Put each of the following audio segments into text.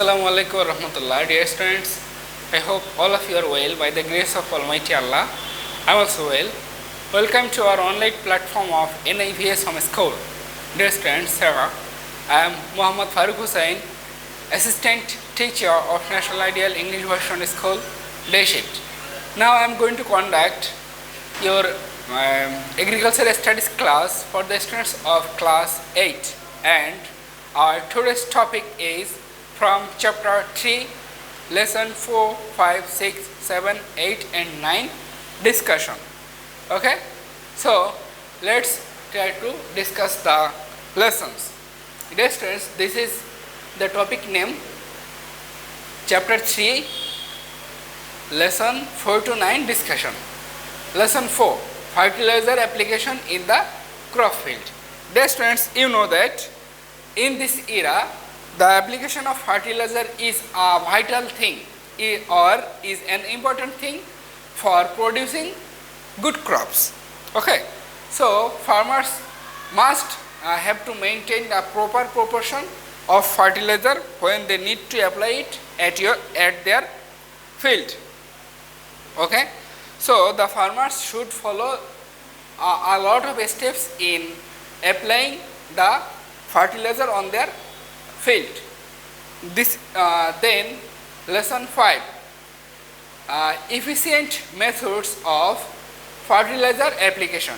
Assalamualaikum warahmatullah. Dear students, I hope all of you are well by the grace of Almighty Allah. I am also well. Welcome to our online platform of NIVS Home School. Dear students, I am Muhammad Faruk Hossain, Assistant Teacher of National Ideal English Version School, Day Shift. Now I am going to conduct your Agriculture Studies class for the students of class 8, and our today's topic is from chapter 3, lesson 4, 5, 6, 7, 8 and 9 discussion. Okay, so let's try to discuss the lessons. Dear students, this is the topic name, chapter 3, lesson 4 to 9 discussion. Lesson 4, fertilizer application in the crop field. Dear students, you know that in this era the application of fertilizer is a vital thing or is an important thing for producing good crops. Okay, so farmers must have to maintain the proper proportion of fertilizer when they need to apply it at their field. Okay, so the farmers should follow a lot of steps in applying the fertilizer on their field. This then lesson 5, efficient methods of fertilizer application.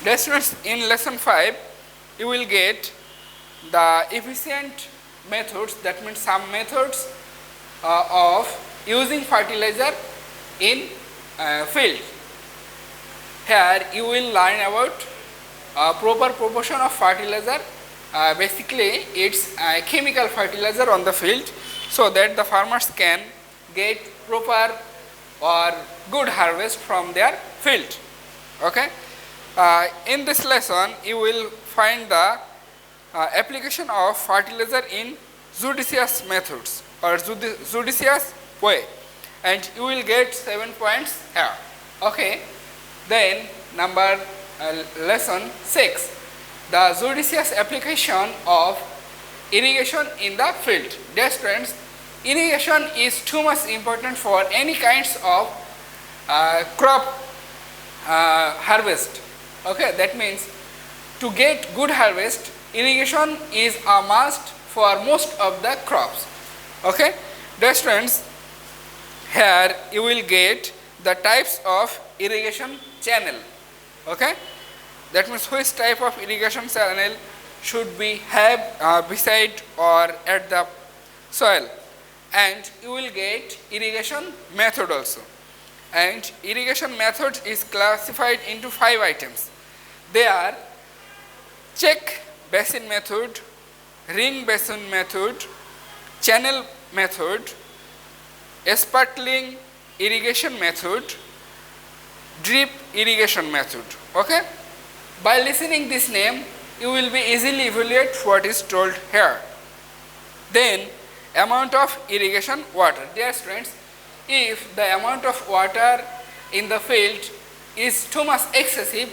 Dear students, in lesson 5 you will get the efficient methods, that means some methods of using fertilizer in field. Here you will learn about proper proportion of fertilizer. Basically it's chemical fertilizer on the field, so that the farmers can get proper or good harvest from their field. Okay, in this lesson you will find the application of fertilizer in judicious methods or judicious way, and you will get 7 points here. Okay, then number lesson 6, the judicious application of irrigation in the field. Dear students, irrigation is too much important for any kinds of crop harvest. Okay, that means to get good harvest, irrigation is a must for most of the crops. Okay, dear students, here you will get the types of irrigation channel. Okay, that means which type of irrigation channel should be have beside or at the soil, and you will get irrigation method also. And irrigation method is classified into 5 items. They are check basin method, ring basin method, channel method, sparkling irrigation method, drip irrigation method. Okay, by listening this name you will be easily evaluate what is told here. Then amount of irrigation water. Dear students, if the amount of water in the field is too much excessive,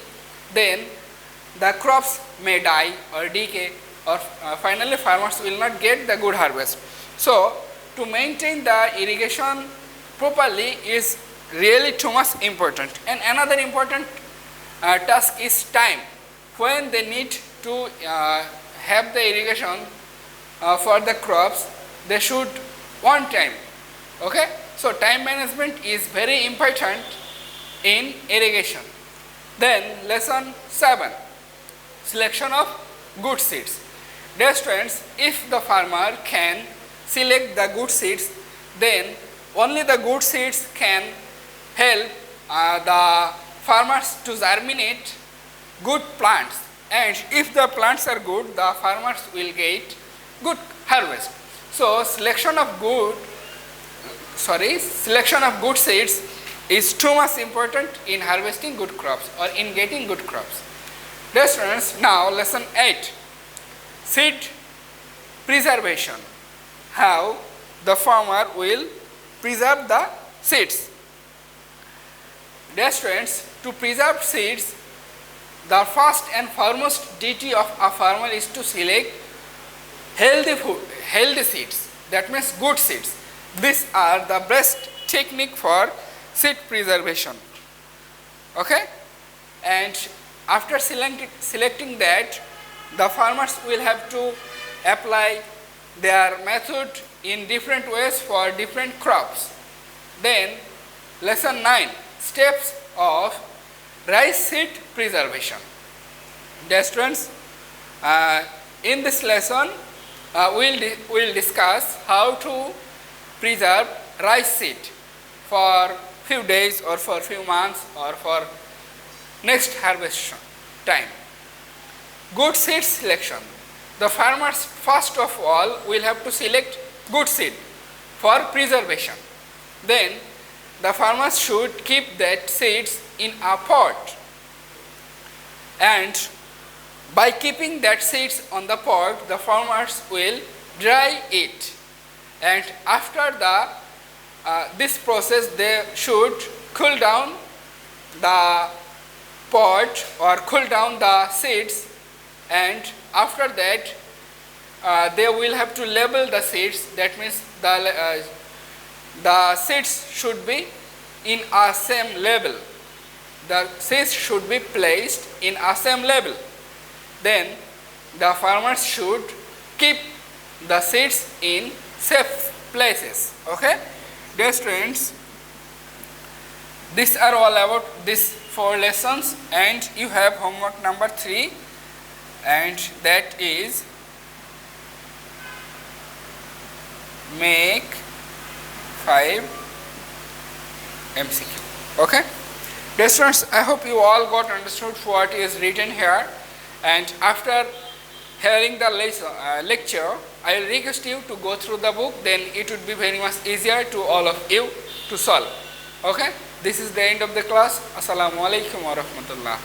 then the crops may die or decay, or finally farmers will not get the good harvest. So to maintain the irrigation properly is really too much important. And another important task is time. When they need to have the irrigation for the crops, they should want time. Okay, so time management is very important in irrigation. Then lesson 7, selection of good seeds. Dear students, if the farmer can select the good seeds, then only the good seeds can help the farmers to germinate good plants, and if the plants are good, the farmers will get good harvest. So selection of good seeds is too much important in harvesting good crops or in getting good crops. Dear students, now lesson 8, seed preservation. How the farmer will preserve the seeds. Dear students, to preserve seeds, the first and foremost duty of a farmer is to select healthy seeds. that means good seeds. These are the best technique for seed preservation. Okay, and after selecting that, the farmers will have to apply their method in different ways for different crops. Then lesson 9, steps of rice seed preservation. Dear students, in this lesson we'll discuss how to preserve rice seed for few days or for few months or for next harvest time. Good seed selection. The farmers first of all will have to select good seed for preservation. Then the farmers should keep that seeds in a pot, and by keeping that seeds on the pot, the farmers will dry it, and after this process they should cool down the pot or cool down the seeds, and after that they will have to label the seeds. That means the seeds should be in a same label. The seeds should be placed in a same label. Then the farmers should keep the seeds in safe places. Okay, dear students, these are all about these 4 lessons, and you have homework number 3, and that is make 5 MCQ. Okay, dear students, I hope you all got understood what is written here, and after hearing the lecture, I will request you to go through the book. Then it would be very much easier to all of you to solve. Okay, this is the end of the class. Assalamu alaikum wa rahmatullah.